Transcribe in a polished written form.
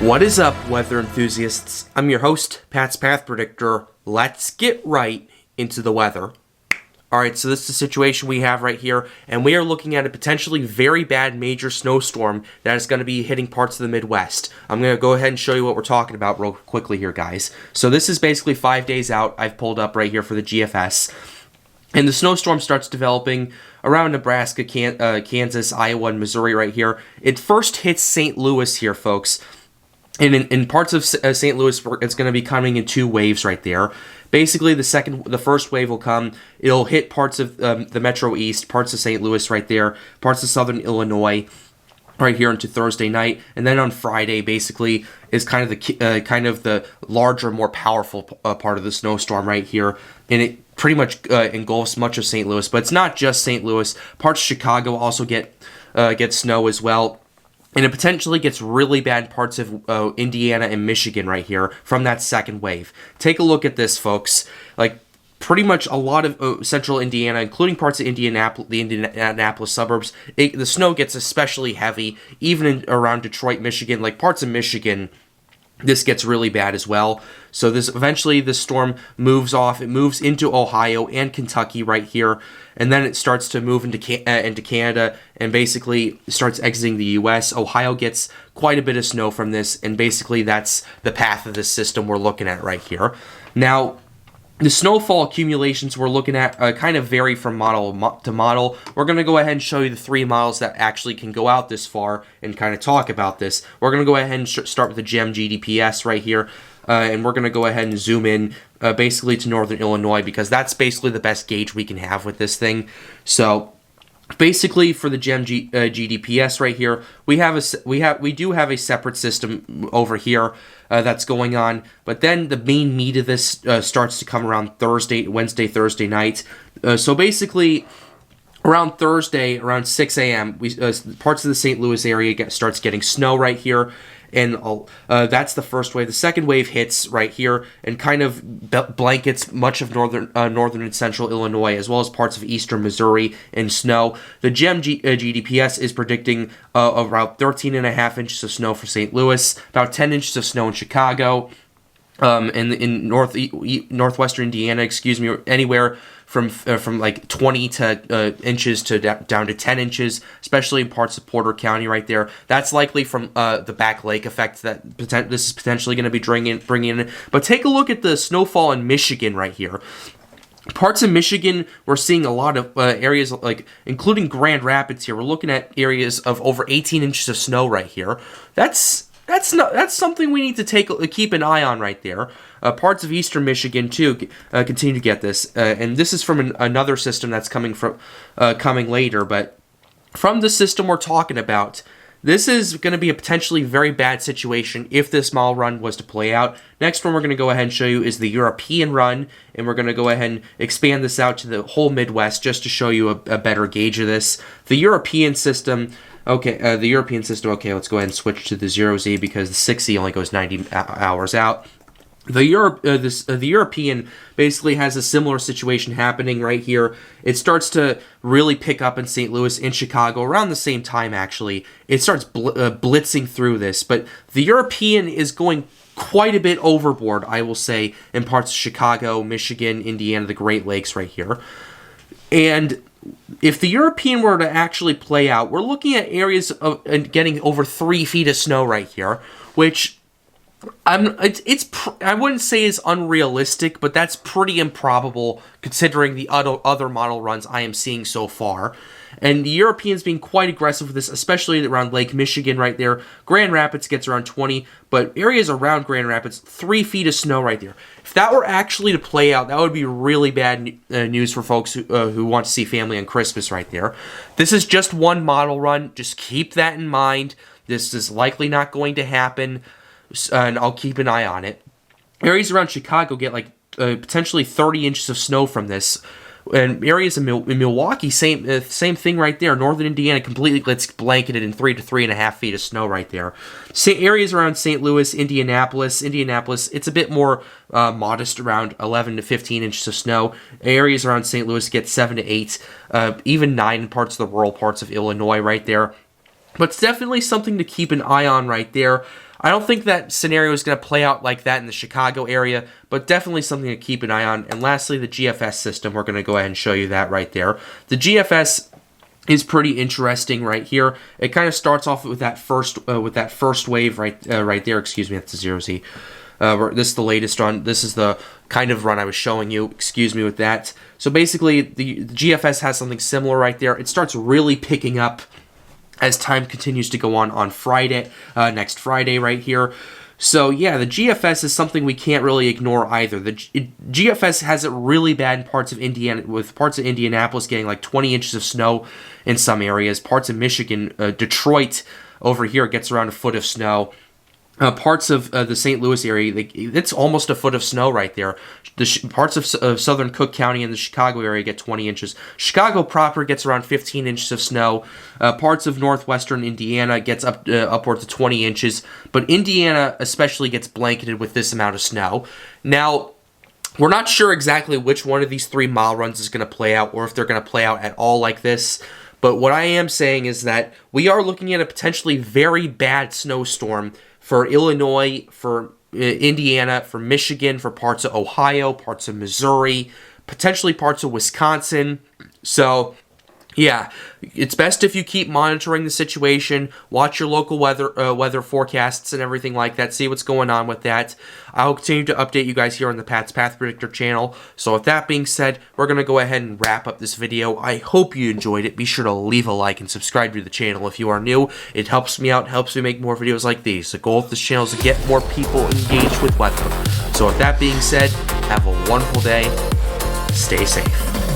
What is up, weather enthusiasts? I'm your host, Pat's Path Predictor. Let's get right into the weather. Alright, so this is the situation we have right here, and we are looking at a potentially very bad major snowstorm that is going to be hitting parts of the Midwest. I'm going to go ahead and show you what we're talking about real quickly here, guys. So this is basically 5 days out. I've pulled up right here for the GFS. And the snowstorm starts developing around Nebraska, Kansas, Iowa, and Missouri right here. It first hits St. Louis here, folks. And in parts of St. Louis, it's going to be coming in two waves right there. Basically, the first wave will come. It'll hit parts of the Metro East, parts of St. Louis right there, parts of Southern Illinois right here into Thursday night, and then on Friday, basically, is kind of the larger, more powerful part of the snowstorm right here, and it pretty much engulfs much of St. Louis. But it's not just St. Louis. Parts of Chicago also get snow as well. And it potentially gets really bad parts of Indiana and Michigan right here from that second wave. Take a look at this, folks. Like, pretty much a lot of central Indiana, including parts of Indianapolis, the Indianapolis suburbs, the snow gets especially heavy, even around Detroit, Michigan. Like, parts of Michigan, this gets really bad as well. So eventually this storm moves off. It moves into Ohio and Kentucky right here, and then it starts to move into Canada and basically starts exiting the U.S. Ohio gets quite a bit of snow from this, and basically that's the path of this system we're looking at right here. Now, the snowfall accumulations we're looking at kind of vary from model to model. We're going to go ahead and show you the three models that actually can go out this far and kind of talk about this. We're going to go ahead and start with the GEM GDPS right here, and we're going to go ahead and zoom in basically to northern Illinois, because that's basically the best gauge we can have with this thing. So basically, for the GEM GDPS right here, we do have a separate system over here that's going on, but then the main meat of this starts to come around Wednesday, Thursday night. So basically, around Thursday, around 6 a.m., parts of the St. Louis area starts getting snow right here. And that's the first wave. The second wave hits right here and kind of blankets much of northern and central Illinois, as well as parts of eastern Missouri in snow. The GEM GDPS is predicting about 13.5 inches of snow for St. Louis, about 10 inches of snow in Chicago, and in northwestern Indiana, anywhere from like 20 inches to down to 10 inches, especially in parts of Porter County right there. That's likely from the Back Lake effect that this is potentially going to be bringing in. But take a look at the snowfall in Michigan right here. Parts of Michigan, we're seeing a lot of areas, like including Grand Rapids here. We're looking at areas of over 18 inches of snow right here. That's something we need to keep an eye on right there. Parts of eastern Michigan too continue to get this, and this is from another system that's coming later. But from the system we're talking about, this is going to be a potentially very bad situation if this model run was to play out. Next one we're going to go ahead and show you is the European run, and we're going to go ahead and expand this out to the whole Midwest just to show you a better gauge of this. The European system. Okay, let's go ahead and switch to the 0Z because the 6Z only goes 90 hours out. The European basically has a similar situation happening right here. It starts to really pick up in St. Louis and Chicago around the same time, actually. It starts blitzing through this, but the European is going quite a bit overboard, I will say, in parts of Chicago, Michigan, Indiana, the Great Lakes right here. And if the European were to actually play out, we're looking at areas of getting over 3 feet of snow right here, which I wouldn't say is unrealistic, but that's pretty improbable considering the other model runs I am seeing so far. And the Europeans being quite aggressive with this, especially around Lake Michigan right there. Grand Rapids gets around 20, but areas around Grand Rapids, 3 feet of snow right there. If that were actually to play out, that would be really bad news for folks who want to see family on Christmas right there. This is just one model run. Just keep that in mind. This is likely not going to happen, and I'll keep an eye on it. Areas around Chicago get like potentially 30 inches of snow from this. And areas in Milwaukee, same thing right there. Northern Indiana completely gets blanketed in 3 to 3.5 feet of snow right there. Areas around St. Louis, Indianapolis, it's a bit more modest, around 11 to 15 inches of snow. Areas around St. Louis get 7 to 8, even 9 in parts of the rural parts of Illinois right there. But it's definitely something to keep an eye on right there. I don't think that scenario is going to play out like that in the Chicago area, but definitely something to keep an eye on. And lastly, the GFS system. We're going to go ahead and show you that right there. The GFS is pretty interesting right here. It kind of starts off with that first wave right there. Excuse me, that's the 0Z. This is the latest run. This is the kind of run I was showing you. Excuse me with that. So basically, the GFS has something similar right there. It starts really picking up as time continues to go on Friday, next Friday right here. So yeah, the GFS is something we can't really ignore either. The GFS has it really bad in parts of Indiana, with parts of Indianapolis getting like 20 inches of snow in some areas. Parts of Michigan, Detroit over here gets around a foot of snow. Parts of the St. Louis area, it's almost a foot of snow right there. Parts of southern Cook County and the Chicago area get 20 inches. Chicago proper gets around 15 inches of snow. Parts of northwestern Indiana gets upwards of 20 inches. But Indiana especially gets blanketed with this amount of snow. Now, we're not sure exactly which one of these 3 mile runs is going to play out, or if they're going to play out at all like this. But what I am saying is that we are looking at a potentially very bad snowstorm for Illinois, for Indiana, for Michigan, for parts of Ohio, parts of Missouri, potentially parts of Wisconsin. So, yeah, it's best if you keep monitoring the situation, watch your local weather forecasts and everything like that, see what's going on with that. I'll continue to update you guys here on the Pat's Path Predictor channel. So with that being said, we're going to go ahead and wrap up this video. I hope you enjoyed it. Be sure to leave a like and subscribe to the channel if you are new. It helps me out, helps me make more videos like these. The goal of this channel is to get more people engaged with weather. So with that being said, have a wonderful day. Stay safe.